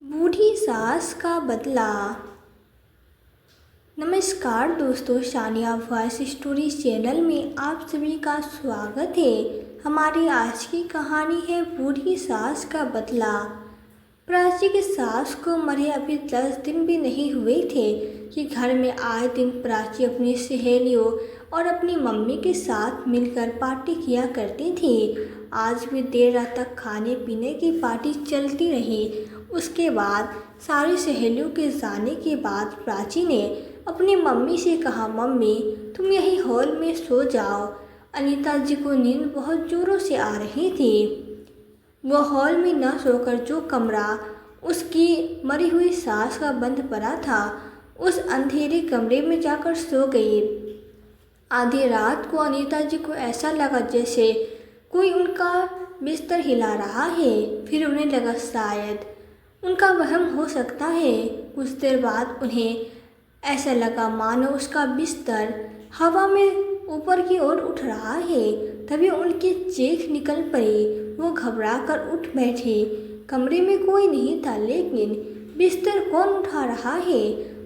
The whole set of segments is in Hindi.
बूढ़ी सास का बदला। नमस्कार दोस्तों, सानिया वॉइस स्टोरी चैनल में आप सभी का स्वागत है। हमारी आज की कहानी है बूढ़ी सास का बदला। प्राची की सास को मरे अभी 10 दिन भी नहीं हुए थे कि घर में आए दिन प्राची अपनी सहेलियों और अपनी मम्मी के साथ मिलकर पार्टी किया करती थी। आज भी देर रात तक खाने पीने की पार्टी चलती रही। उसके बाद सारी सहेलियों के जाने के बाद प्राची ने अपनी मम्मी से कहा, मम्मी तुम यही हॉल में सो जाओ। अनीता जी को नींद बहुत जोरों से आ रही थी। वो हॉल में न सोकर जो कमरा उसकी मरी हुई सास का बंद पड़ा था, उस अंधेरे कमरे में जाकर सो गई। आधी रात को अनीता जी को ऐसा लगा जैसे कोई उनका बिस्तर हिला रहा है। फिर उन्हें लगा शायद उनका वहम हो सकता है। कुछ देर बाद उन्हें ऐसा लगा मानो उसका बिस्तर हवा में ऊपर की ओर उठ रहा है। तभी उनकी चीख निकल पड़ी। वो घबरा कर उठ बैठी। कमरे में कोई नहीं था, लेकिन बिस्तर कौन उठा रहा है?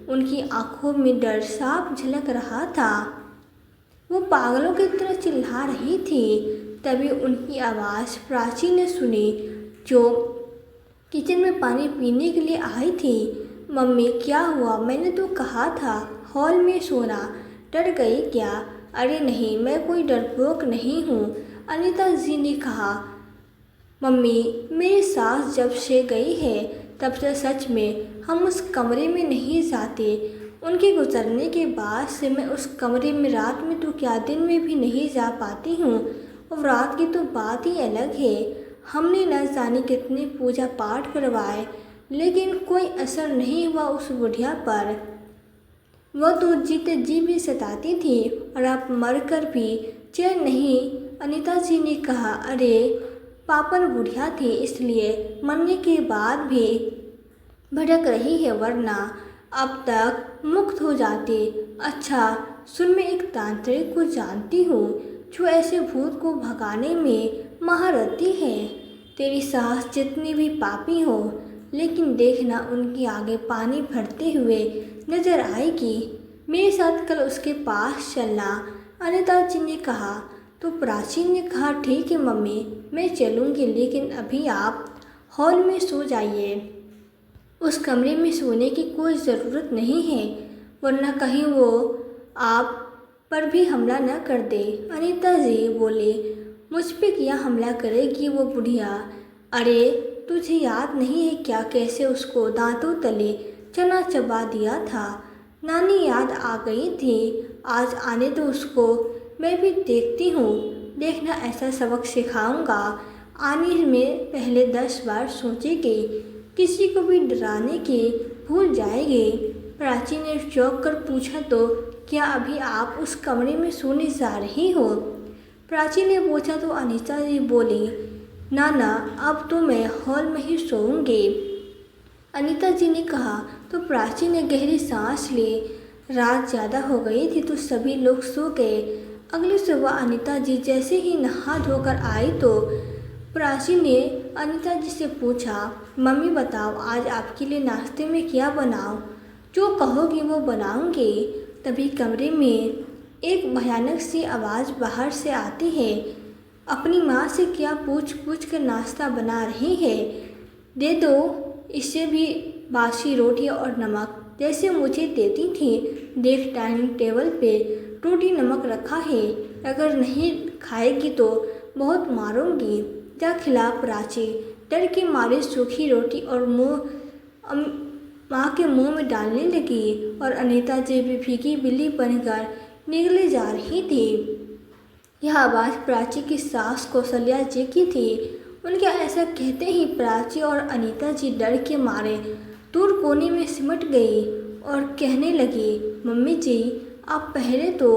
उनकी आंखों में डर साफ झलक रहा था। वो पागलों की तरह चिल्ला रही थी। तभी उनकी आवाज़ प्राची ने सुनी, जो किचन में पानी पीने के लिए आई थी। मम्मी क्या हुआ? मैंने तो कहा था हॉल में सोना। डर गई क्या? अरे नहीं, मैं कोई डरपोक नहीं हूँ, अनीता जी ने कहा। मम्मी मेरी सास जब से गई है तब से सच में हम उस कमरे में नहीं जाते। उनके गुजरने के बाद से मैं उस कमरे में रात में तो क्या दिन में भी नहीं जा पाती हूँ। और रात की तो बात ही अलग है। हमने न जाने कितने पूजा पाठ करवाए, लेकिन कोई असर नहीं हुआ उस बुढ़िया पर। वह तो जीते जी भी सताती थी और अब मरकर भी चैन नहीं। अनीता जी ने कहा, अरे पापन बुढ़िया थी इसलिए मरने के बाद भी भटक रही है, वरना अब तक मुक्त हो जाती। अच्छा सुन, मैं एक तांत्रिक को जानती हूँ जो ऐसे भूत को भगाने में महारथी है। तेरी सास जितनी भी पापी हो, लेकिन देखना उनके आगे पानी भरते हुए नजर आएगी। मेरे साथ कल उसके पास चलना, अनीता जी ने कहा। तो प्राची ने कहा, ठीक है मम्मी मैं चलूँगी, लेकिन अभी आप हॉल में सो जाइए। उस कमरे में सोने की कोई ज़रूरत नहीं है, वरना कहीं वो आप पर भी हमला न कर दे। अनीता जी बोली, मुझ पे क्या हमला करेगी वो बुढ़िया? अरे तुझे याद नहीं है क्या कैसे उसको दांतों तले चना चबा दिया था? नानी याद आ गई थी। आज आने दो उसको, मैं भी देखती हूँ। देखना ऐसा सबक सिखाऊंगा, आने में पहले 10 बार सोचेगी, किसी को भी डराने की भूल जाएगी। प्राची ने चौंक कर पूछा, तो क्या अभी आप उस कमरे में सोने जा रही हो? प्राची ने पूछा तो अनीता जी बोली, ना ना अब तो मैं हॉल में ही सोऊंगी। अनीता जी ने कहा तो प्राची ने गहरी सांस ली। रात ज़्यादा हो गई थी तो सभी लोग सो गए। अगली सुबह अनीता जी जैसे ही नहा धोकर आई तो प्राची ने अनीता जी से पूछा, मम्मी बताओ आज आपके लिए नाश्ते में क्या बनाऊं? जो कहोगी वो बनाऊंगी। तभी कमरे में एक भयानक सी आवाज़ बाहर से आती है। अपनी माँ से क्या पूछ पूछ कर नाश्ता बना रही है? दे दो इससे भी बासी रोटी और नमक जैसे मुझे देती थी। देख डाइनिंग टेबल पे रोटी नमक रखा है, अगर नहीं खाएगी तो बहुत मारूंगी। जा खिला। प्राची डर के मारे सूखी रोटी और माँ के मुंह में डालने लगी और अनीता जी भी भीगी बिल्ली बनकर निकले जा रही थी। यह आवाज़ प्राची की सास कौशल्या जी की थी। उनके ऐसा कहते ही प्राची और अनीता जी डर के मारे दूर कोने में सिमट गई और कहने लगी, मम्मी जी आप पहले तो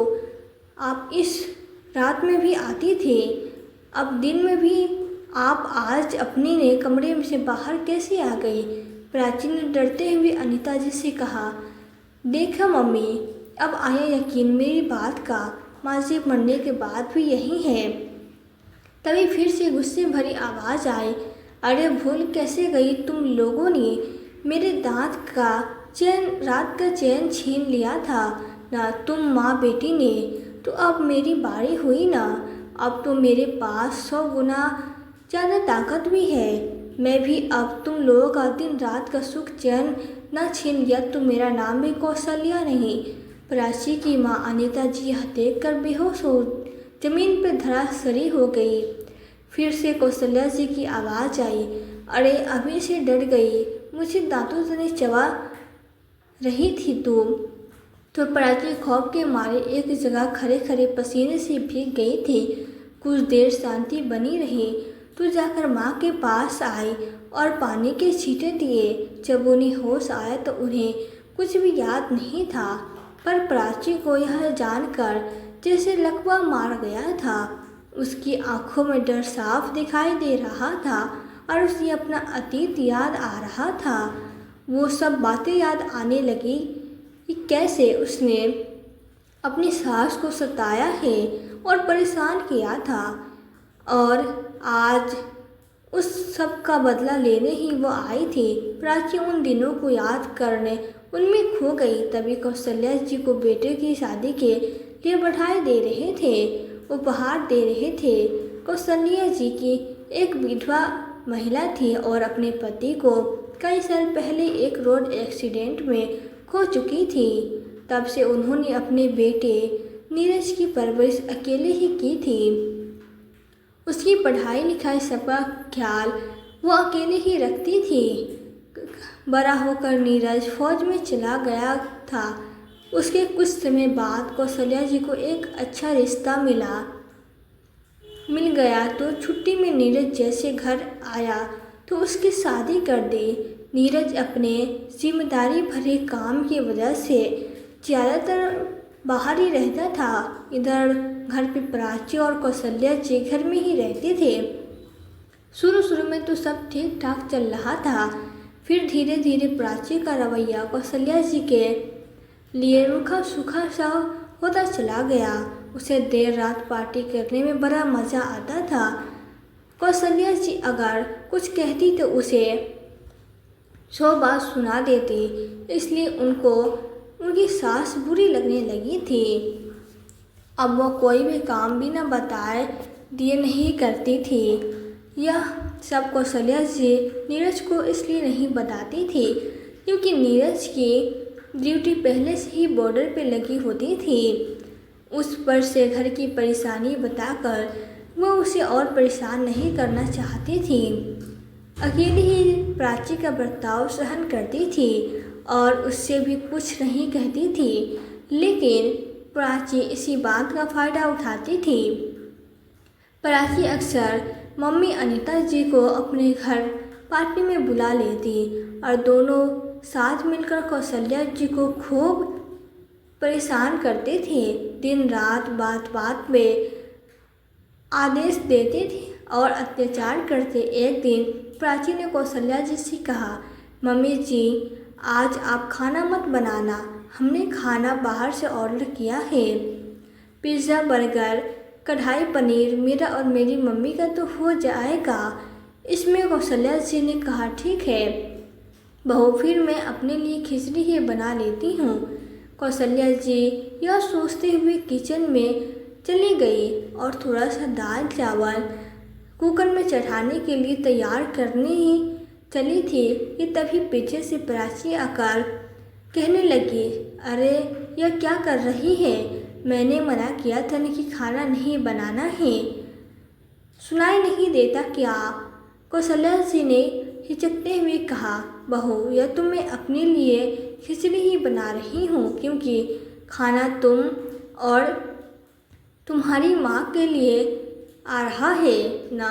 आप इस रात में भी आती थी, अब दिन में भी आप आज अपने ने कमरे में से बाहर कैसे आ गई? प्राची ने डरते हुए अनीता जी से कहा, देखा मम्मी अब आया यकीन मेरी बात का, माँ जी मरने के बाद भी यही है। तभी फिर से गुस्से भरी आवाज़ आई, अरे भूल कैसे गई तुम लोगों ने? मेरे रात का चैन छीन लिया था ना तुम माँ बेटी ने। तो अब मेरी बारी हुई ना। अब तो मेरे पास 100 गुना ज़्यादा ताकत भी है। मैं भी अब तुम लोगों का दिन रात का सुख चैन न छीन लिया तो मेरा नाम भी कौशल्या नहीं। प्राची की माँ अनीता जी यह देख कर बेहोश हो जमीन पर धराशायी हो गई। फिर से कौशल्या जी की आवाज़ आई, अरे अभी से डर गई, मुझे दांतों से चबा रही थी तुम। तो प्राची खौफ के मारे एक जगह खड़े खड़े पसीने से भीग गई थी। कुछ देर शांति बनी रही तो जाकर माँ के पास आई और पानी के छींटे दिए। जब उन्हें होश आया तो उन्हें कुछ भी याद नहीं था, पर प्राची को यह जानकर जैसे लकवा मार गया था। उसकी आंखों में डर साफ दिखाई दे रहा था और उसे अपना अतीत याद आ रहा था। वो सब बातें याद आने लगी कि कैसे उसने अपनी सास को सताया है और परेशान किया था, और आज उस सब का बदला लेने ही वो आई थी। प्राची उन दिनों को याद करने उनमें खो गई। तभी कौशल्या जी को बेटे की शादी के लिए बधाई दे रहे थे, उपहार दे रहे थे। कौशल्या जी की एक विधवा महिला थी और अपने पति को कई साल पहले एक रोड एक्सीडेंट में खो चुकी थी। तब से उन्होंने अपने बेटे नीरज की परवरिश अकेले ही की थी। उसकी पढ़ाई लिखाई सबका ख्याल वो अकेले ही रखती थी। बड़ा होकर नीरज फौज में चला गया था। उसके कुछ समय बाद कौशल्या जी को एक अच्छा रिश्ता मिल गया तो छुट्टी में नीरज जैसे घर आया तो उसकी शादी कर दी। नीरज अपने जिम्मेदारी भरे काम की वजह से ज़्यादातर बाहर ही रहता था। इधर घर पे प्राची और कौशल्या जी घर में ही रहते थे। शुरू में तो सब ठीक ठाक चल रहा था, फिर धीरे धीरे प्राची का रवैया कौशल्या जी के लिए रूखा सूखा सा होता चला गया। उसे देर रात पार्टी करने में बड़ा मज़ा आता था। कौशल्या जी अगर कुछ कहती तो उसे 100 बात सुना देती, इसलिए उनकी सास बुरी लगने लगी थी। अब वो कोई भी काम बिना बताए दिए नहीं करती थी। यह सब कौशल्या जी नीरज को इसलिए नहीं बताती थी क्योंकि नीरज की ड्यूटी पहले से ही बॉर्डर पे लगी होती थी। उस पर से घर की परेशानी बताकर वो उसे और परेशान नहीं करना चाहती थी। अकेली ही प्राची का बर्ताव सहन करती थी और उससे भी कुछ नहीं कहती थी, लेकिन प्राची इसी बात का फ़ायदा उठाती थी। प्राची अक्सर मम्मी अनीता जी को अपने घर पार्टी में बुला लेती और दोनों साथ मिलकर कौशल्या जी को खूब परेशान करते थे। दिन रात बात में आदेश देते थे और अत्याचार करते। एक दिन प्राची ने कौशल्या जी से कहा, मम्मी जी आज आप खाना मत बनाना, हमने खाना बाहर से ऑर्डर किया है। पिज़्ज़ा, बर्गर, कढ़ाई पनीर मेरा और मेरी मम्मी का तो हो जाएगा। इसमें कौशल्या जी ने कहा, ठीक है बहू, फिर मैं अपने लिए खिचड़ी ही बना लेती हूँ। कौशल्या जी यह सोचते हुए किचन में चली गई और थोड़ा सा दाल चावल कुकर में चढ़ाने के लिए तैयार करने ही चली थी कि तभी पीछे से प्राची आकर कहने लगी, अरे यह क्या कर रही है? मैंने मना किया था न कि खाना नहीं बनाना है, सुनाई नहीं देता क्या? कौशल्या जी ने हिचकते हुए कहा, बहू यह तो मैं अपने लिए खिचड़ी ही बना रही हूँ क्योंकि खाना तुम और तुम्हारी माँ के लिए आ रहा है ना,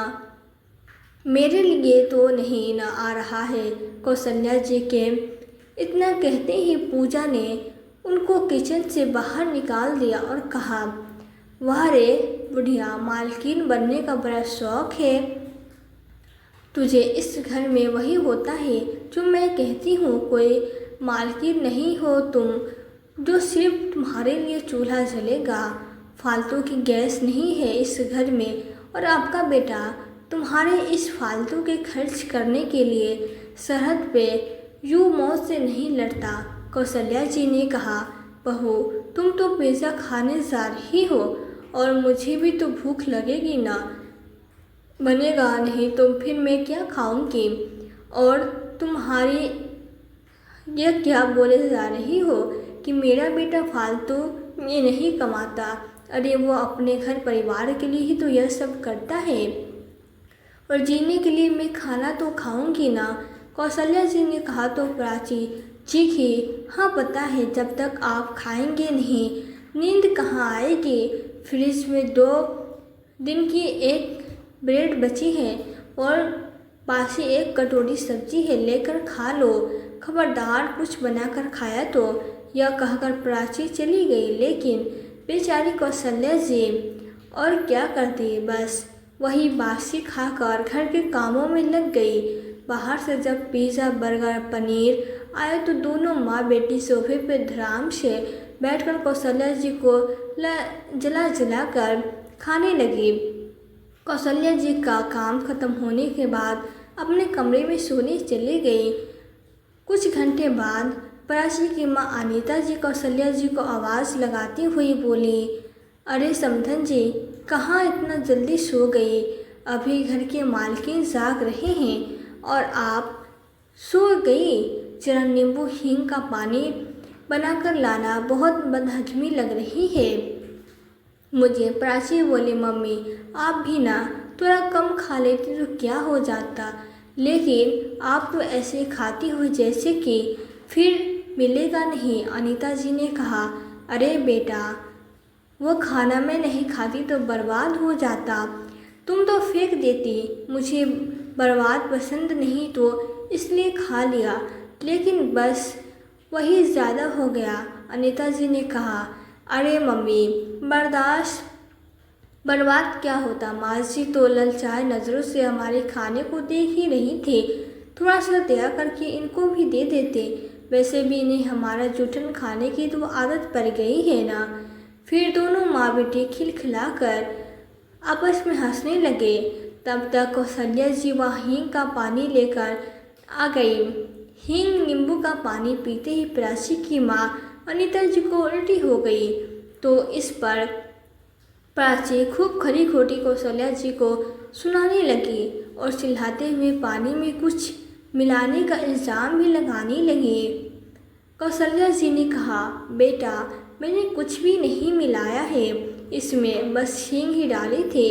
मेरे लिए तो नहीं ना आ रहा है। कौशल्या जी के इतना कहते ही पूजा ने उनको किचन से बाहर निकाल दिया और कहा, वाह रे बुढ़िया, मालकिन बनने का बड़ा शौक है तुझे। इस घर में वही होता है जो मैं कहती हूँ, कोई मालकिन नहीं हो तुम जो सिर्फ तुम्हारे लिए चूल्हा जलेगा। फालतू की गैस नहीं है इस घर में और आपका बेटा तुम्हारे इस फालतू के खर्च करने के लिए सरहद पे यूँ मौत से नहीं लड़ता। कौशल्या जी ने कहा, बहू तुम तो पिज़्ज़ा खाने जा रही हो और मुझे भी तो भूख लगेगी ना। बनेगा नहीं तो फिर मैं क्या खाऊंगी। और तुम्हारी यह क्या बोले जा रही हो कि मेरा बेटा फालतू में नहीं कमाता। अरे वो अपने घर परिवार के लिए ही तो यह सब करता है और जीने के लिए मैं खाना तो खाऊंगी ना। कौशल्या जी ने कहा तो प्राची चीखी, हाँ पता है, जब तक आप खाएंगे नहीं नींद कहाँ आएगी। फ्रिज में 2 दिन की एक ब्रेड बची है और बासी 1 कटोरी सब्जी है, लेकर खा लो। खबरदार कुछ बनाकर खाया तो। यह कहकर प्राची चली गई, लेकिन बेचारी कौशल्या जी और क्या करती, बस वही बासी खाकर घर के कामों में लग गई। बाहर से जब पिज़्ज़ा बर्गर पनीर आए तो दोनों माँ बेटी सोफे पर आराम से बैठकर कौशल्या जी को जला जला कर खाने लगी। कौशल्या जी का काम खत्म होने के बाद अपने कमरे में सोने चली गई। कुछ घंटे बाद प्राची की माँ अनीता जी कौशल्या जी को आवाज़ लगाती हुई बोली, अरे समधन जी कहाँ इतना जल्दी सो गई। अभी घर के मालकिन जाग रहे हैं और आप सो गई। जरा नींबू हींग का पानी बनाकर लाना, बहुत बदहजमी लग रही है मुझे। प्राची बोली, मम्मी आप भी ना थोड़ा कम खा लेती तो क्या हो जाता, लेकिन आप तो ऐसे खाती हो जैसे कि फिर मिलेगा नहीं। अनीता जी ने कहा, अरे बेटा वो खाना मैं नहीं खाती तो बर्बाद हो जाता, तुम तो फेंक देती। मुझे बर्बाद पसंद नहीं तो इसलिए खा लिया, लेकिन बस वही ज़्यादा हो गया। अनीता जी ने कहा, अरे मम्मी बर्बाद क्या होता, माँ जी तो ललचाए नज़रों से हमारे खाने को देख ही नहीं थे। थोड़ा सा दया करके इनको भी दे देते। वैसे भी इन्हें हमारा जूठन खाने की तो आदत पड़ गई है ना। फिर दोनों माँ बेटी खिलखिलाकर आपस में हंसने लगे। तब तक कौशल्या जी वह हींग का पानी लेकर आ गई। हींग नींबू का पानी पीते ही प्राची की माँ अनीता जी को उल्टी हो गई, तो इस पर प्राची खूब खरी खोटी कौशल्या जी को सुनाने लगी और चिल्लाते हुए पानी में कुछ मिलाने का इल्ज़ाम भी लगाने लगी। कौशल्या जी ने कहा, बेटा मैंने कुछ भी नहीं मिलाया है, इसमें बस हींग ही डाली थी।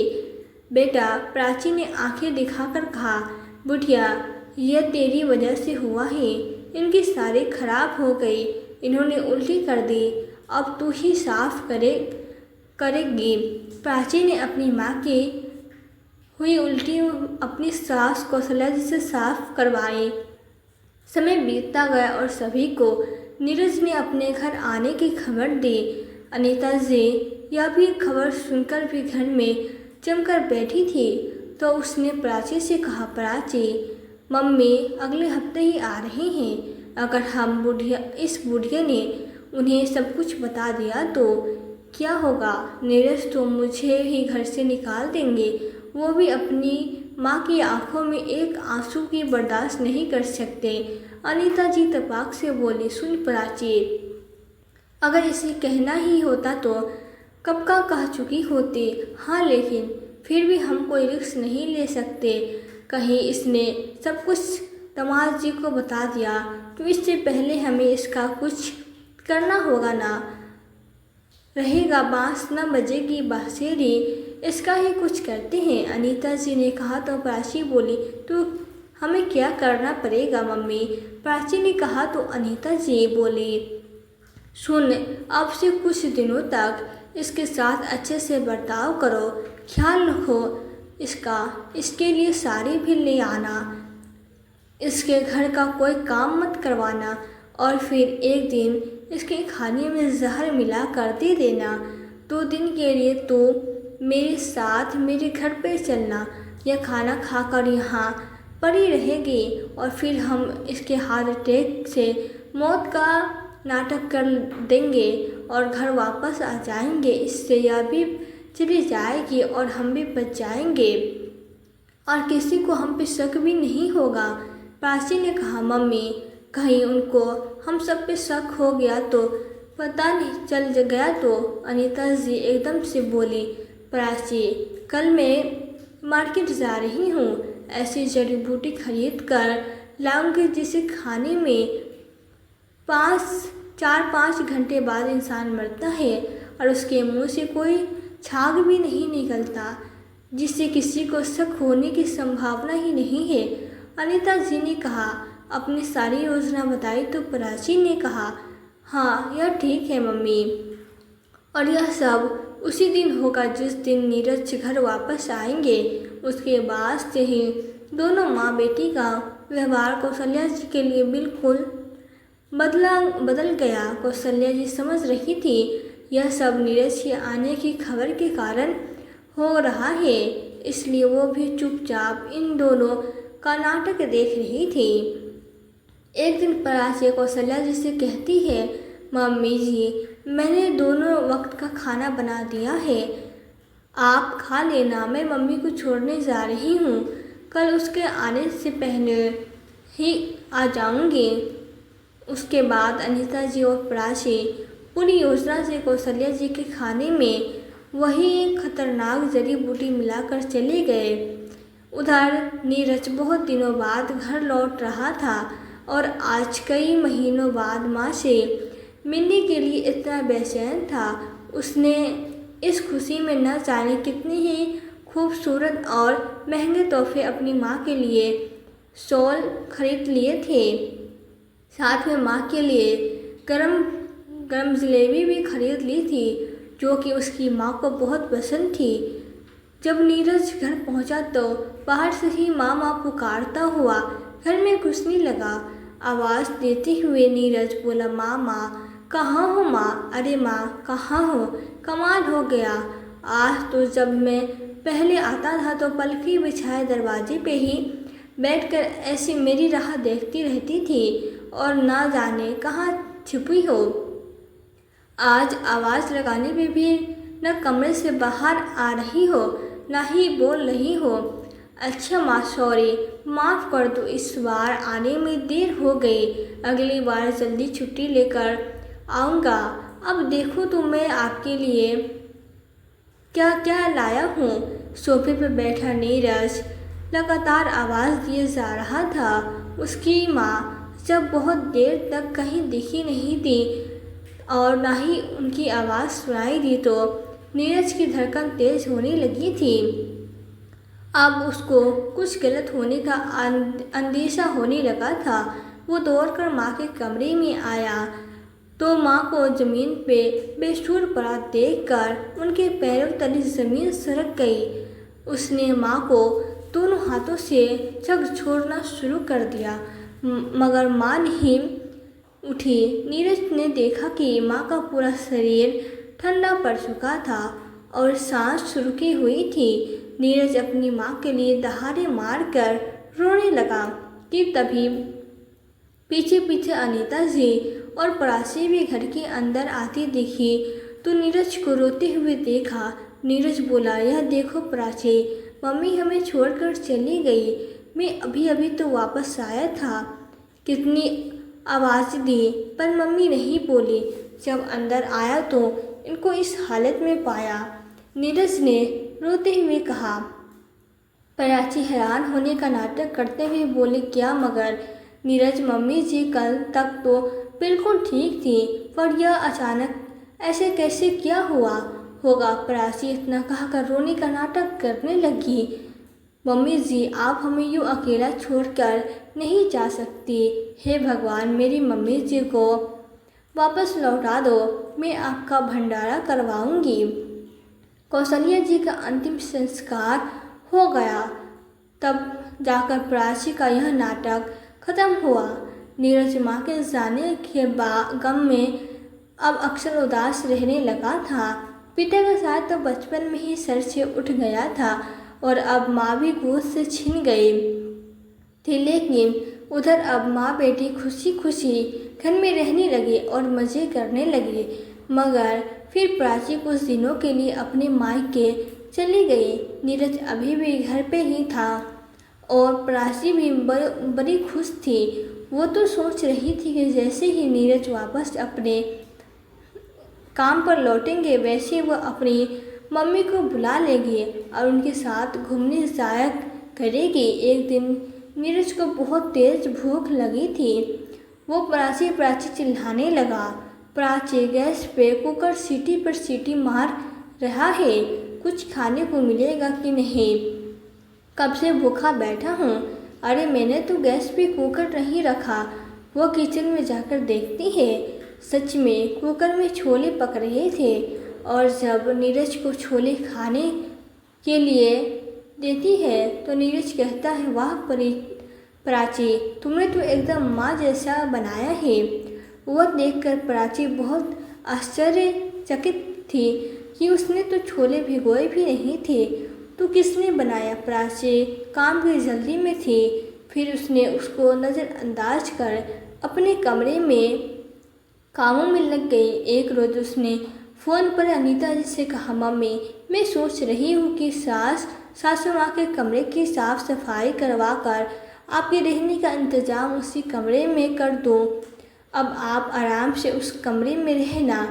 बेटा, प्राची ने आंखें दिखाकर कहा, बुढ़िया यह तेरी वजह से हुआ है, इनकी सारी खराब हो गई, इन्होंने उल्टी कर दी, अब तू ही साफ करेगी। प्राची ने अपनी माँ की हुई उल्टी अपनी सास कौशल्या जी से साफ करवाई। समय बीतता गया और सभी को नीरज ने अपने घर आने की खबर दी। अनीता जी यह भी खबर सुनकर भी घर में जमकर बैठी थी, तो उसने प्राची से कहा, प्राची मम्मी अगले हफ्ते ही आ रही हैं। अगर इस बुढ़िया ने उन्हें सब कुछ बता दिया तो क्या होगा। नीरज तो मुझे ही घर से निकाल देंगे, वो भी अपनी माँ की आंखों में एक आंसू की बर्दाश्त नहीं कर सकते। अनीता जी तपाक से बोली, सुन प्राची, अगर इसे कहना ही होता तो कब का कह चुकी होती। हाँ, लेकिन फिर भी हम कोई रिस्क नहीं ले सकते। कहीं इसने सब कुछ दामाद जी को बता दिया तो इससे पहले हमें इसका कुछ करना होगा ना। रहेगा बांस न बजेगी बांसुरी, इसका ही कुछ करते हैं। अनीता जी ने कहा तो प्राची बोली, तो हमें क्या करना पड़ेगा मम्मी। प्राची ने कहा तो अनीता जी बोली, सुन, अब से कुछ दिनों तक इसके साथ अच्छे से बर्ताव करो, ख्याल रखो इसका, इसके लिए साड़ी भी ले आना, इसके घर का कोई काम मत करवाना और फिर एक दिन इसके खाने में जहर मिला कर दे देना। 2 दिन के लिए तो मेरे साथ मेरे घर पे चलना, यह खाना खाकर यहाँ पड़ी रहेगी और फिर हम इसके हार्ट अटैक से मौत का नाटक कर देंगे और घर वापस आ जाएंगे। इससे यह भी चली जाएगी और हम भी बच जाएंगे और किसी को हम पे शक भी नहीं होगा। प्राची ने कहा, मम्मी कहीं उनको हम सब पे शक हो गया तो, पता नहीं चल गया तो। अनीता जी एकदम से बोली, प्राची कल मैं मार्केट जा रही हूँ, ऐसी जड़ी बूटी खरीद कर लाऊंगी जिसे खाने में 4-5 घंटे बाद इंसान मरता है और उसके मुंह से कोई झाग भी नहीं निकलता, जिससे किसी को शक होने की संभावना ही नहीं है। अनीता जी ने कहा। अपनी सारी योजना बताई तो प्राची ने कहा, हाँ यह ठीक है मम्मी, और यह सब उसी दिन होगा जिस दिन नीरज घर वापस आएंगे। उसके बाद से ही दोनों माँ बेटी का व्यवहार कौशल्या जी के लिए बिल्कुल बदल गया। कौशल्या जी समझ रही थी यह सब नीरज के आने की खबर के कारण हो रहा है, इसलिए वो भी चुपचाप इन दोनों का नाटक देख रही थी। एक दिन प्राची कौशल्या जी से कहती है, मम्मी जी मैंने दोनों वक्त का खाना बना दिया है, आप खा लेना, मैं मम्मी को छोड़ने जा रही हूँ, कल उसके आने से पहले ही आ जाऊँगी। उसके बाद अनीता जी और प्राची पूरी योजना से कौशल्या जी के खाने में वही एक खतरनाक जड़ी बूटी मिलाकर चले गए। उधर नीरज बहुत दिनों बाद घर लौट रहा था और आज कई महीनों बाद माँ से मिलने के लिए इतना बेचैन था। उसने इस खुशी में न जाने कितने ही खूबसूरत और महंगे तोहफे अपनी माँ के लिए शॉल खरीद लिए थे। साथ में माँ के लिए गरम गरम जलेबी भी खरीद ली थी, जो कि उसकी माँ को बहुत पसंद थी। जब नीरज घर पहुंचा तो बाहर से ही माँ माँ पुकारता हुआ घर में घुसने लगा। आवाज़ देते हुए नीरज बोला, माँ माँ कहाँ हो माँ, अरे माँ कहाँ हो, कमाल हो गया। आज तो जब मैं पहले आता था तो पलकी बिछाए दरवाजे पे ही बैठकर ऐसी मेरी राह देखती रहती थी और ना जाने कहाँ छिपी हो। आज आवाज़ लगाने पे भी न कमरे से बाहर आ रही हो न ही बोल रही हो। अच्छा माँ सॉरी, माफ़ कर दो, इस बार आने में देर हो गई, अगली बार जल्दी छुट्टी लेकर आऊँगा। अब देखो तो मैं आपके लिए क्या क्या लाया हूँ। सोफे पर बैठा नीरज लगातार आवाज़ दिए जा रहा था। उसकी माँ जब बहुत देर तक कहीं दिखी नहीं थी और ना ही उनकी आवाज़ सुनाई दी तो नीरज की धड़कन तेज होने लगी थी। अब उसको कुछ गलत होने का अंदेशा होने लगा था। वो दौड़कर माँ के कमरे में आया तो माँ को ज़मीन पे बेशुर पड़ा देखकर उनके पैरों तले ज़मीन सरक गई। उसने माँ को दोनों हाथों से झकझोरना शुरू कर दिया, मगर माँ नहीं उठी। नीरज ने देखा कि माँ का पूरा शरीर ठंडा पड़ चुका था और सांस रुकी हुई थी। नीरज अपनी माँ के लिए दहाड़े मारकर रोने लगा कि तभी पीछे पीछे अनीता जी और प्राची भी घर के अंदर आती दिखी तो नीरज को रोते हुए देखा। नीरज बोला, यह देखो प्राची, मम्मी हमें छोड़कर चली गई, मैं अभी अभी तो वापस आया था, कितनी आवाज़ दी पर मम्मी नहीं बोली। जब अंदर आया तो इनको इस हालत में पाया। नीरज ने रोते हुए कहा। प्राची हैरान होने का नाटक करते हुए बोले, क्या मगर? नीरज, मम्मी जी कल तक तो बिल्कुल ठीक थी, पर यह अचानक ऐसे कैसे क्या हुआ होगा? प्राची इतना कहकर रोने का नाटक करने लगी। मम्मी जी, आप हमें यूँ अकेला छोड़कर नहीं जा सकती। हे भगवान, मेरी मम्मी जी को वापस लौटा दो, मैं आपका भंडारा करवाऊंगी। कौशल्या जी का अंतिम संस्कार हो गया, तब जाकर प्राची का यह नाटक खत्म हुआ। नीरज माँ के जाने के गम में अब अक्सर उदास रहने लगा था। पिता का साथ तो बचपन में ही सर से उठ गया था और अब माँ भी गोद से छिन गई थी, लेकिन उधर अब माँ बेटी खुशी खुशी घर में रहने लगे और मज़े करने लगे। मगर फिर प्राची कुछ दिनों के लिए अपने मायके चली गई। नीरज अभी भी घर पे ही था और प्राची भी बड़ी खुश थी। वो तो सोच रही थी कि जैसे ही नीरज वापस अपने काम पर लौटेंगे वैसे वो अपनी मम्मी को बुला लेगी और उनके साथ घूमने जाया करेगी। एक दिन नीरज को बहुत तेज भूख लगी थी। वो प्राची चिल्लाने लगा, प्राची गैस पे कुकर सीटी पर सीटी मार रहा है, कुछ खाने को मिलेगा कि नहीं, कब से भूखा बैठा हूँ। अरे मैंने तो गैस पे कुकर नहीं रखा। वो किचन में जाकर देखती है, सच में कुकर में छोले पक रहे थे। और जब नीरज को छोले खाने के लिए देती है तो नीरज कहता है, वाह प्राची, तुमने तो एकदम माँ जैसा बनाया है। वो देखकर प्राची बहुत आश्चर्यचकित थी कि उसने तो छोले भिगोए भी नहीं थे। तो किसने बनाया? प्राची काम की जल्दी में थी। फिर उसने उसको नज़रअंदाज कर अपने कमरे में कामों में लग गई। एक रोज़ उसने फ़ोन पर अनीता जी से कहा, मम्मी मैं सोच रही हूँ कि सासू माँ के कमरे की साफ़ सफाई करवा कर आपके रहने का इंतज़ाम उसी कमरे में कर दूँ। अब आप आराम से उस कमरे में रहना,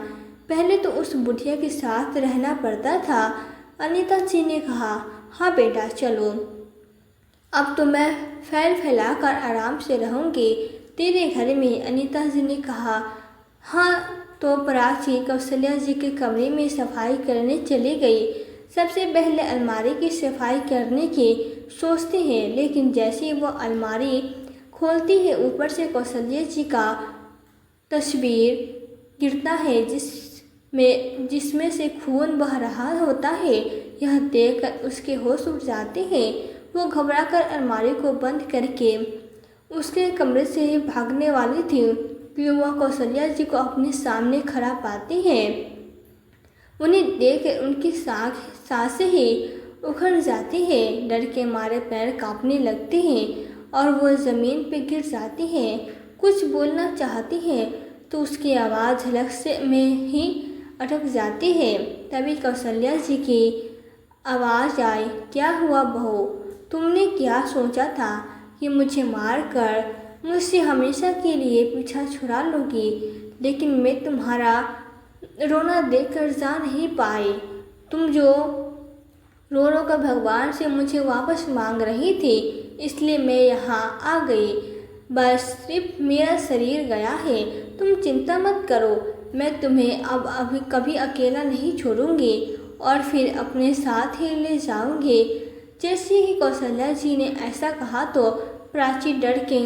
पहले तो उस बुढ़िया के साथ रहना पड़ता था। अनीता जी ने कहा, हाँ बेटा चलो, अब तो मैं फैला कर आराम से रहूँगी तेरे घर में। अनीता जी ने कहा, हाँ। तो प्राची कौशल्या जी के कमरे में सफाई करने चली गई। सबसे पहले अलमारी की सफाई करने की सोचती है, लेकिन जैसे वो अलमारी खोलती है ऊपर से कौशल्या जी का तस्वीर गिरता है जिसमें से खून बह रहा होता है। यह देखकर उसके होश उड़ जाते हैं। वो घबराकर अलमारी को बंद करके उसके कमरे से ही भागने वाली थी कि वह कौशल्या जी को अपने सामने खड़ा पाती है। उन्हें देख उनकी सांसें ही उखड़ जाती है, डर के मारे पैर कांपने लगते हैं और वो ज़मीन पर गिर जाती है। कुछ बोलना चाहती है तो उसकी आवाज़ झलक में ही अटक जाती है। तभी कौशल्या जी की आवाज़ आई, क्या हुआ बहू, तुमने क्या सोचा था कि मुझे मारकर मुझसे हमेशा के लिए पीछा छुड़ा लोगी? लेकिन मैं तुम्हारा रोना देखकर जा नहीं पाई। तुम जो रो कर भगवान से मुझे वापस मांग रही थी, इसलिए मैं यहाँ आ गई। बस सिर्फ मेरा शरीर गया है, तुम चिंता मत करो, मैं तुम्हें अब अभी कभी अकेला नहीं छोड़ूंगी और फिर अपने साथ ही ले जाऊंगी। जैसे ही कौशल्या जी ने ऐसा कहा तो प्राची डर के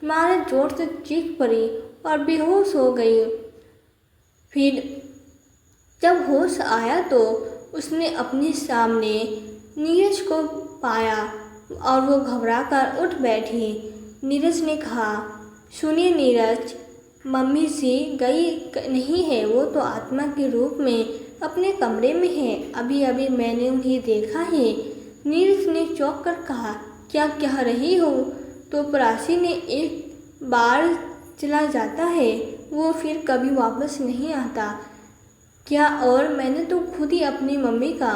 मारे जोर से चीख पड़ी और बेहोश हो गई। फिर जब होश आया तो उसने अपने सामने नीरज को पाया और वो घबराकर उठ बैठी। नीरज ने कहा, सुनिए नीरज, मम्मी जी गई नहीं है, वो तो आत्मा के रूप में अपने कमरे में है, अभी अभी मैंने उन्हें देखा है। नीरज ने चौंक कर कहा, क्या कह रही हो? तो प्राची ने एक बार चला जाता है वो फिर कभी वापस नहीं आता क्या? और मैंने तो खुद ही अपनी मम्मी का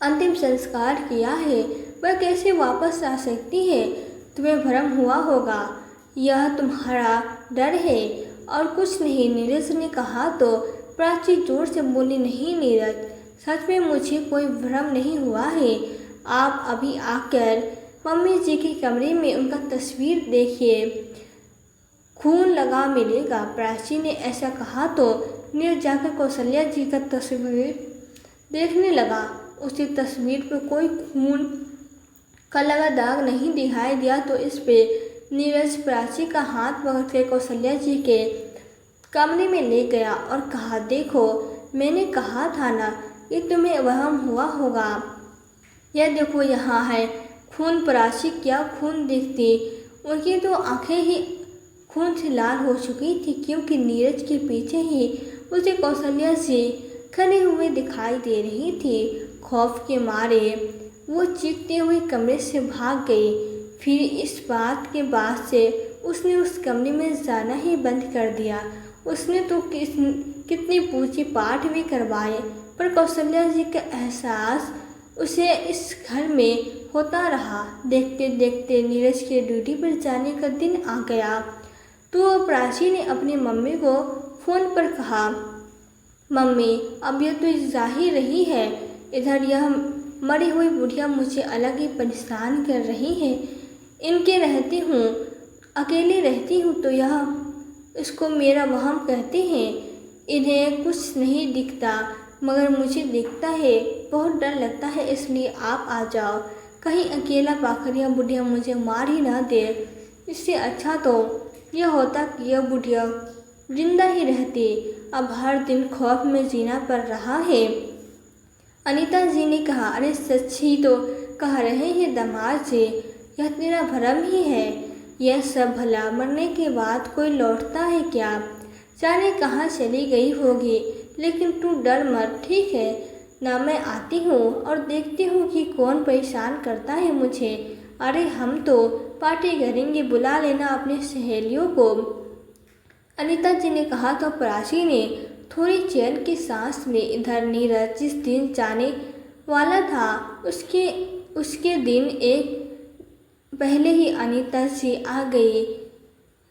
अंतिम संस्कार किया है, वह कैसे वापस आ सकती है? तुम्हें भ्रम हुआ होगा, यह तुम्हारा डर है और कुछ नहीं, नीरज ने कहा। तो प्राची जोर से बोली, नहीं नीरज, सच में मुझे कोई भ्रम नहीं हुआ है। आप अभी आकर मम्मी जी के कमरे में उनका तस्वीर देखिए, खून लगा मिलेगा। प्राची ने ऐसा कहा तो नीरज जाकर कौशल्या जी का तस्वीर देखने लगा। उसी तस्वीर पर कोई खून का लगा दाग नहीं दिखाई दिया। तो इस पे नीरज प्राची का हाथ पकड़ के कौशल्या जी के कमरे में ले गया और कहा, देखो मैंने कहा था ना कि तुम्हें वहम हुआ होगा, यह देखो यहाँ है खून। प्राची क्या खून देखती, उनकी तो आंखें ही खून से लाल हो चुकी थी, क्योंकि नीरज के पीछे ही उसे कौशल्या जी खड़े हुए दिखाई दे रही थी। खौफ के मारे वो चीखते हुए कमरे से भाग गई। फिर इस बात के बाद से उसने उस कमरे में जाना ही बंद कर दिया। उसने तो कितनी पूछे पाठ भी करवाए, पर कौशल्या जी का एहसास उसे इस घर में होता रहा। देखते देखते नीरज के ड्यूटी पर जाने का दिन आ गया तो प्राची ने अपनी मम्मी को फ़ोन पर कहा, मम्मी अब यह तो जा ही रही है, इधर यह मरी हुई बुढ़िया मुझे अलग ही परेशान कर रही है। इनके रहती हूँ, अकेली रहती हूँ तो यह इसको मेरा वहम कहते हैं। इन्हें कुछ नहीं दिखता मगर मुझे दिखता है। बहुत डर लगता है, इसलिए आप आ जाओ। कहीं अकेला पाकर यह बुढ़िया मुझे मार ही ना दे। इससे अच्छा तो यह होता कि यह बुढ़िया जिंदा ही रहती। अब हर दिन खौफ में जीना पड़ रहा है। अनीता जी ने कहा, अरे सच ही तो कह रहे हैं दामाद जी, यह तेरा भरम ही है। यह सब भला मरने के बाद कोई लौटता है क्या? जाने कहाँ चली गई होगी। लेकिन तू डर मत, ठीक है ना? मैं आती हूँ और देखती हूँ कि कौन परेशान करता है मुझे। अरे हम तो पार्टी करेंगे, बुला लेना अपनी सहेलियों को। अनीता जी ने कहा तो प्राची ने थोड़ी चैन की सांस ली। इधर नीरज जिस दिन जाने वाला था उसके दिन एक पहले ही अनीता जी आ गई।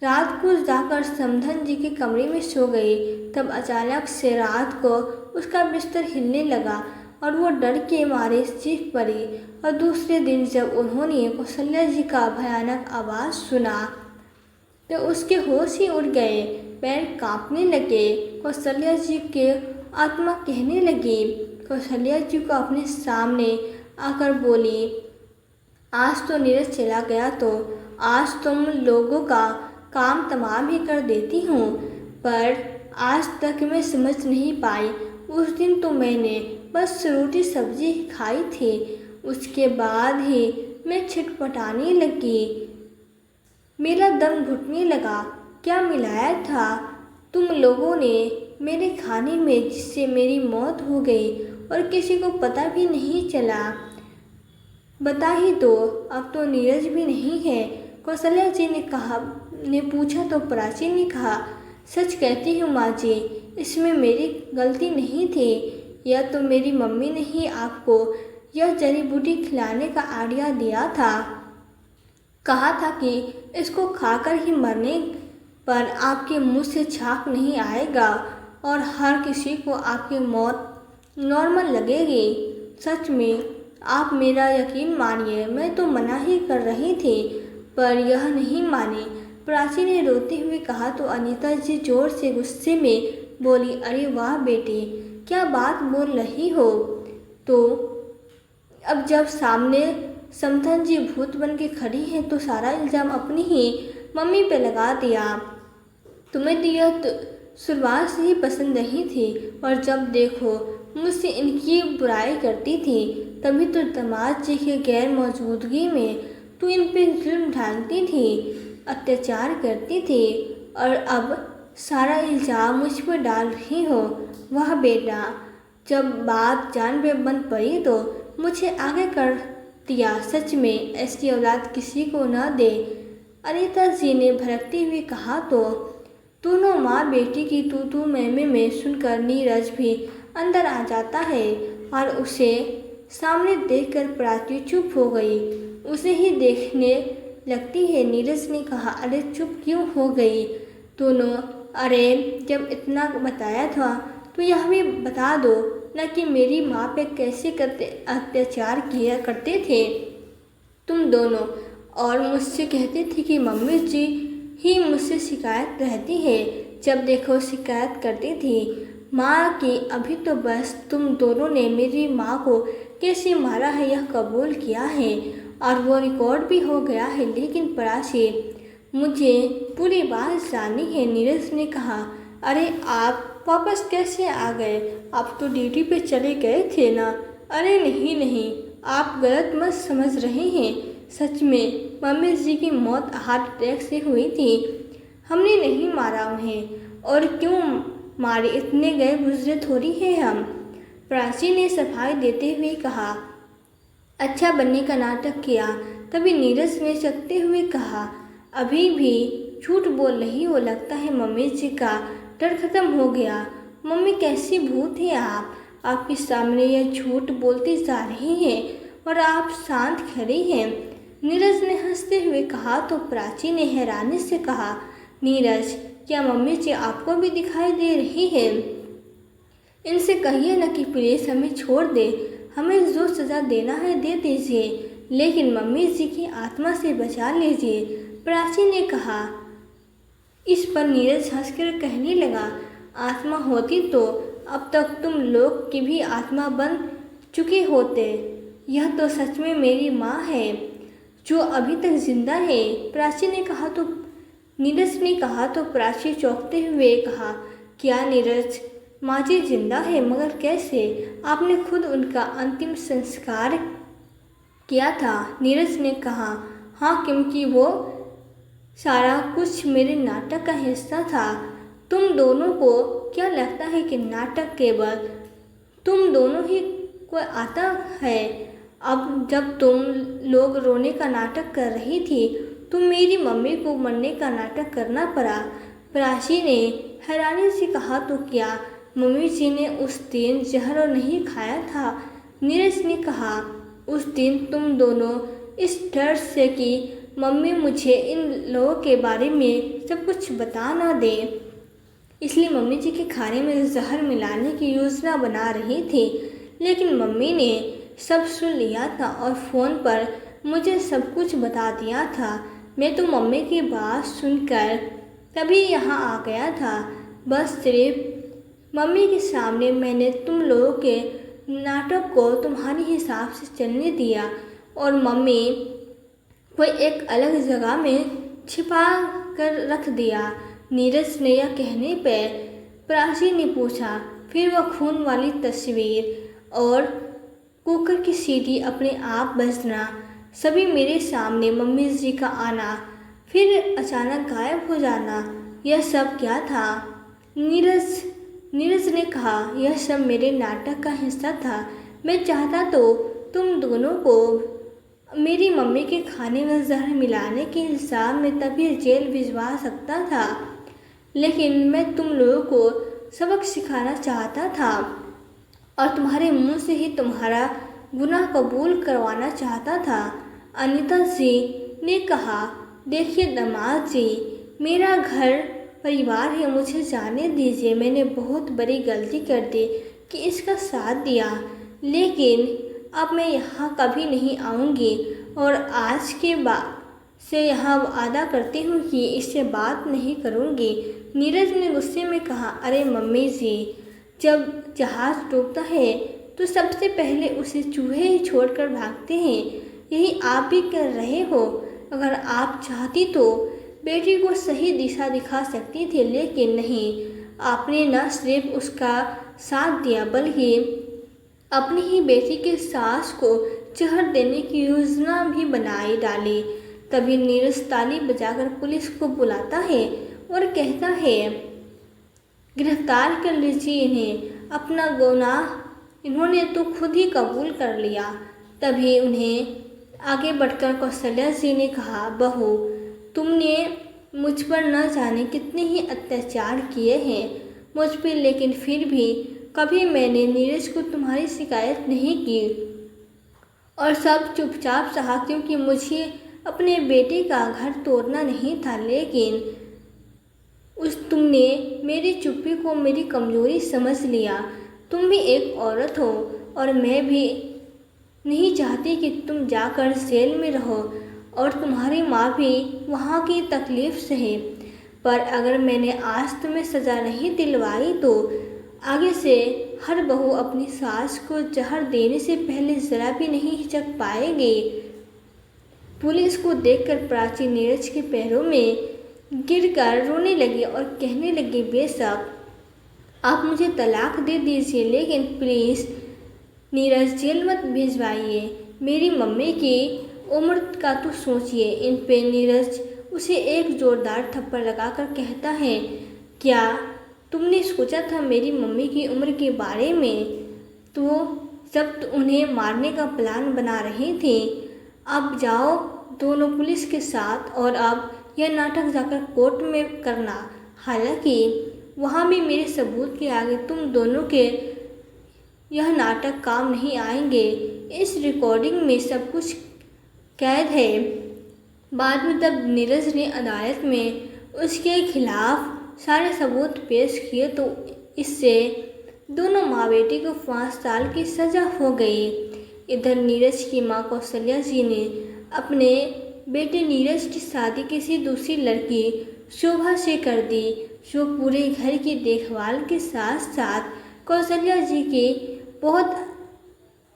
रात को जाकर समधन जी के कमरे में सो गई। तब अचानक से रात को उसका बिस्तर हिलने लगा और वो डर के मारे चीख पड़ी। और दूसरे दिन जब उन्होंने कौशल्या जी का भयानक आवाज़ सुना तो उसके होश ही उड़ गए, पैर कांपने लगे। कौशल्या जी के आत्मा कहने लगी। कौशल्या जी को अपने सामने आकर बोली, आज तो नीरज चला गया तो आज तुम लोगों का काम तमाम ही कर देती हूँ, पर आज तक मैं समझ नहीं पाई। उस दिन तो मैंने बस रोटी सब्जी खाई थी, उसके बाद ही मैं छटपटाने लगी, मेरा दम घुटने लगा। क्या मिलाया था तुम लोगों ने मेरे खाने में जिससे मेरी मौत हो गई और किसी को पता भी नहीं चला? बता ही दो, अब तो नीरज भी नहीं है। कौशल्या जी ने पूछा तो प्राची ने कहा, सच कहती हूँ माँ जी, इसमें मेरी गलती नहीं थी। यह तो मेरी मम्मी ने ही आपको यह जड़ी बूटी खिलाने का आइडिया दिया था। कहा था कि इसको खाकर ही मरने पर आपके मुंह से छाप नहीं आएगा और हर किसी को आपकी मौत नॉर्मल लगेगी। सच में आप मेरा यकीन मानिए, मैं तो मना ही कर रही थी पर यह नहीं मानी। प्राची ने रोते हुए कहा तो अनीता जी जोर से गुस्से में बोली, अरे वाह बेटी, क्या बात बोल रही हो? तो अब जब सामने समधन जी भूत बन के खड़ी हैं तो सारा इल्ज़ाम अपनी ही मम्मी पे लगा दिया। तुम्हें तो यह शुरुआत से ही पसंद नहीं थी और जब देखो मुझसे इनकी बुराई करती थी। तभी तो दामाद जी के गैर मौजूदगी में तू इन पे जुल्म ढालती थी, अत्याचार करती थी और अब सारा इल्ज़ाम मुझ पर डाल रही हो। वाह बेटा, जब बात जान पे बन पड़ी तो मुझे आगे कर दिया। सच में ऐसी औलाद किसी को न दे। अनीता जी ने भड़कते हुए कहा तो दोनों माँ बेटी की तू मैमे में सुनकर नीरज भी अंदर आ जाता है और उसे सामने देखकर प्राची चुप हो गई, उसे ही देखने लगती है। नीरज ने कहा, अरे चुप क्यों हो गई दोनों? अरे जब इतना बताया था तो यह भी बता दो न कि मेरी माँ पे कैसे अत्याचार किया करते थे तुम दोनों, और मुझसे कहते थे कि मम्मी जी ही मुझसे शिकायत रहती है, जब देखो शिकायत करती थी माँ की। अभी तो बस तुम दोनों ने मेरी माँ को कैसे मारा है यह कबूल किया है और वो रिकॉर्ड भी हो गया है। लेकिन प्राची, मुझे पूरी बात जाननी है। नीरज ने कहा, अरे आप वापस कैसे आ गए? आप तो ड्यूटी पे चले गए थे ना? अरे नहीं, आप गलत मत समझ रहे हैं। सच में मम्मी जी की मौत हार्ट अटैक से हुई थी। हमने नहीं मारा उन्हें, और क्यों मारे, इतने गए गुजरे थोड़ी है हम। प्राची ने सफाई देते हुए कहा, अच्छा बनने का नाटक किया। तभी नीरज ने चकते हुए कहा, अभी भी झूठ बोल रही हो, लगता है मम्मी जी का डर खत्म हो गया। मम्मी कैसी भूत है आप? आपके सामने यह झूठ बोलती जा रही है और आप शांत खड़ी हैं। नीरज ने हंसते हुए कहा तो प्राची ने हैरानी से कहा, नीरज, क्या मम्मी जी आपको भी दिखाई दे रही है? इनसे कहिए न कि प्लीज हमें छोड़ दे, हमें जो सज़ा देना है दे दीजिए, लेकिन मम्मी जी की आत्मा से बचा लीजिए, प्राची ने कहा। इस पर नीरज हंसकर कहने लगा, आत्मा होती तो अब तक तुम लोग की भी आत्मा बन चुके होते। यह तो सच में मेरी माँ है जो अभी तक जिंदा है, प्राची ने कहा तो नीरज ने कहा तो प्राची चौंकते हुए कहा, क्या नीरज, माँ जी जिंदा है? मगर कैसे? आपने खुद उनका अंतिम संस्कार किया था। नीरज ने कहा, हाँ, क्योंकि वो सारा कुछ मेरे नाटक का हिस्सा था। तुम दोनों को क्या लगता है कि नाटक केवल तुम दोनों ही को आता है? अब जब तुम लोग रोने का नाटक कर रही थी तो मेरी मम्मी को मरने का नाटक करना पड़ा। प्राची ने हैरानी से कहा, तो क्या मम्मी जी ने उस दिन जहर नहीं खाया था? नीरज ने कहा, उस दिन तुम दोनों इस डर से कि मम्मी मुझे इन लोगों के बारे में सब कुछ बता ना दे, इसलिए मम्मी जी के खाने में जहर मिलाने की योजना बना रही थी। लेकिन मम्मी ने सब सुन लिया था और फ़ोन पर मुझे सब कुछ बता दिया था। मैं तो मम्मी की बात सुनकर तभी यहाँ आ गया था। बस सिर्फ मम्मी के सामने मैंने तुम लोगों के नाटक को तुम्हारे हिसाब से चलने दिया और मम्मी को एक अलग जगह में छिपा कर रख दिया। नीरज ने यह कहने पर प्राची ने पूछा, फिर वह खून वाली तस्वीर और कुकर की सीटी अपने आप बजना, सभी मेरे सामने मम्मी जी का आना, फिर अचानक गायब हो जाना, यह सब क्या था? नीरज ने कहा, यह सब मेरे नाटक का हिस्सा था। मैं चाहता तो तुम दोनों को मेरी मम्मी के खाने में जहर मिलाने के इल्ज़ाम में तभी जेल भिजवा सकता था, लेकिन मैं तुम लोगों को सबक सिखाना चाहता था और तुम्हारे मुंह से ही तुम्हारा गुनाह कबूल करवाना चाहता था। अनीता जी ने कहा, देखिए दामाद जी, मेरा घर परिवार है, मुझे जाने दीजिए। मैंने बहुत बड़ी गलती कर दी कि इसका साथ दिया, लेकिन अब मैं यहाँ कभी नहीं आऊँगी और आज के बाद से यहाँ वादा करती हूँ कि इससे बात नहीं करूँगी। नीरज ने गुस्से में कहा, अरे मम्मी जी, जब जहाज़ डूबता है तो सबसे पहले उसे चूहे ही छोड़कर भागते हैं, यही आप भी कर रहे हो। अगर आप चाहती तो बेटी को सही दिशा दिखा सकती थी, लेकिन नहीं, आपने न सिर्फ उसका साथ दिया बल्कि अपनी ही बेटी के सास को जहर देने की योजना भी बनाई डाली। तभी नीरज ताली बजाकर पुलिस को बुलाता है और कहता है, गिरफ्तार कर लीजिए इन्हें, अपना गुनाह इन्होंने तो खुद ही कबूल कर लिया। तभी उन्हें आगे बढ़कर कौशल्या जी ने कहा, बहू, तुमने मुझ पर न जाने कितने ही अत्याचार किए हैं मुझ पर, लेकिन फिर भी कभी मैंने नीरज को तुम्हारी शिकायत नहीं की और सब चुपचाप सहा, क्योंकि मुझे अपने बेटे का घर तोड़ना नहीं था। लेकिन तुमने मेरी चुप्पी को मेरी कमजोरी समझ लिया। तुम भी एक औरत हो और मैं भी नहीं चाहती कि तुम जाकर जेल में रहो और तुम्हारी माँ भी वहाँ की तकलीफ़ सहे। पर अगर मैंने आज तुम्हें सज़ा नहीं दिलवाई तो आगे से हर बहू अपनी सास को जहर देने से पहले ज़रा भी नहीं हिचक पाएगी। पुलिस को देखकर प्राची नीरज के पैरों में गिरकर रोने लगी और कहने लगी, बेशक आप मुझे तलाक दे दीजिए, लेकिन प्लीज़ नीरज जेल मत भिजवाइए। मेरी मम्मी की उम्र का तो सोचिए। इन पे नीरज उसे एक ज़ोरदार थप्पड़ लगाकर कहता है, क्या तुमने सोचा था मेरी मम्मी की उम्र के बारे में? तो जब उन्हें मारने का प्लान बना रही थी। अब जाओ दोनों पुलिस के साथ और अब यह नाटक जाकर कोर्ट में करना। हालांकि वहाँ भी मेरे सबूत के आगे तुम दोनों के यह नाटक काम नहीं आएंगे। इस रिकॉर्डिंग में सब कुछ कैद है। बाद में तब नीरज ने अदालत में उसके खिलाफ सारे सबूत पेश किए तो इससे दोनों माँ बेटी को 5 साल की सज़ा हो गई। इधर नीरज की माँ कौशल्या जी ने अपने बेटे नीरज की शादी किसी दूसरी लड़की शोभा से कर दी, जो पूरे घर की देखभाल के साथ साथ कौशल्या जी की बहुत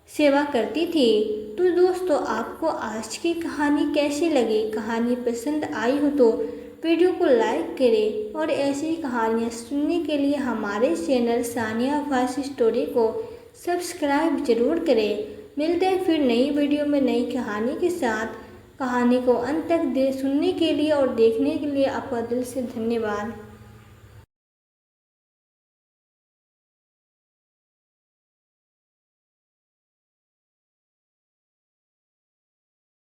सेवा करती थी। तो दोस्तों, आपको आज की कहानी कैसी लगी? कहानी पसंद आई हो तो वीडियो को लाइक करें और ऐसी कहानियाँ सुनने के लिए हमारे चैनल सानिया वॉइस स्टोरी को सब्सक्राइब जरूर करें। मिलते हैं फिर नई वीडियो में नई कहानी के साथ। कहानी को अंत तक सुनने के लिए और देखने के लिए आपका दिल से धन्यवाद।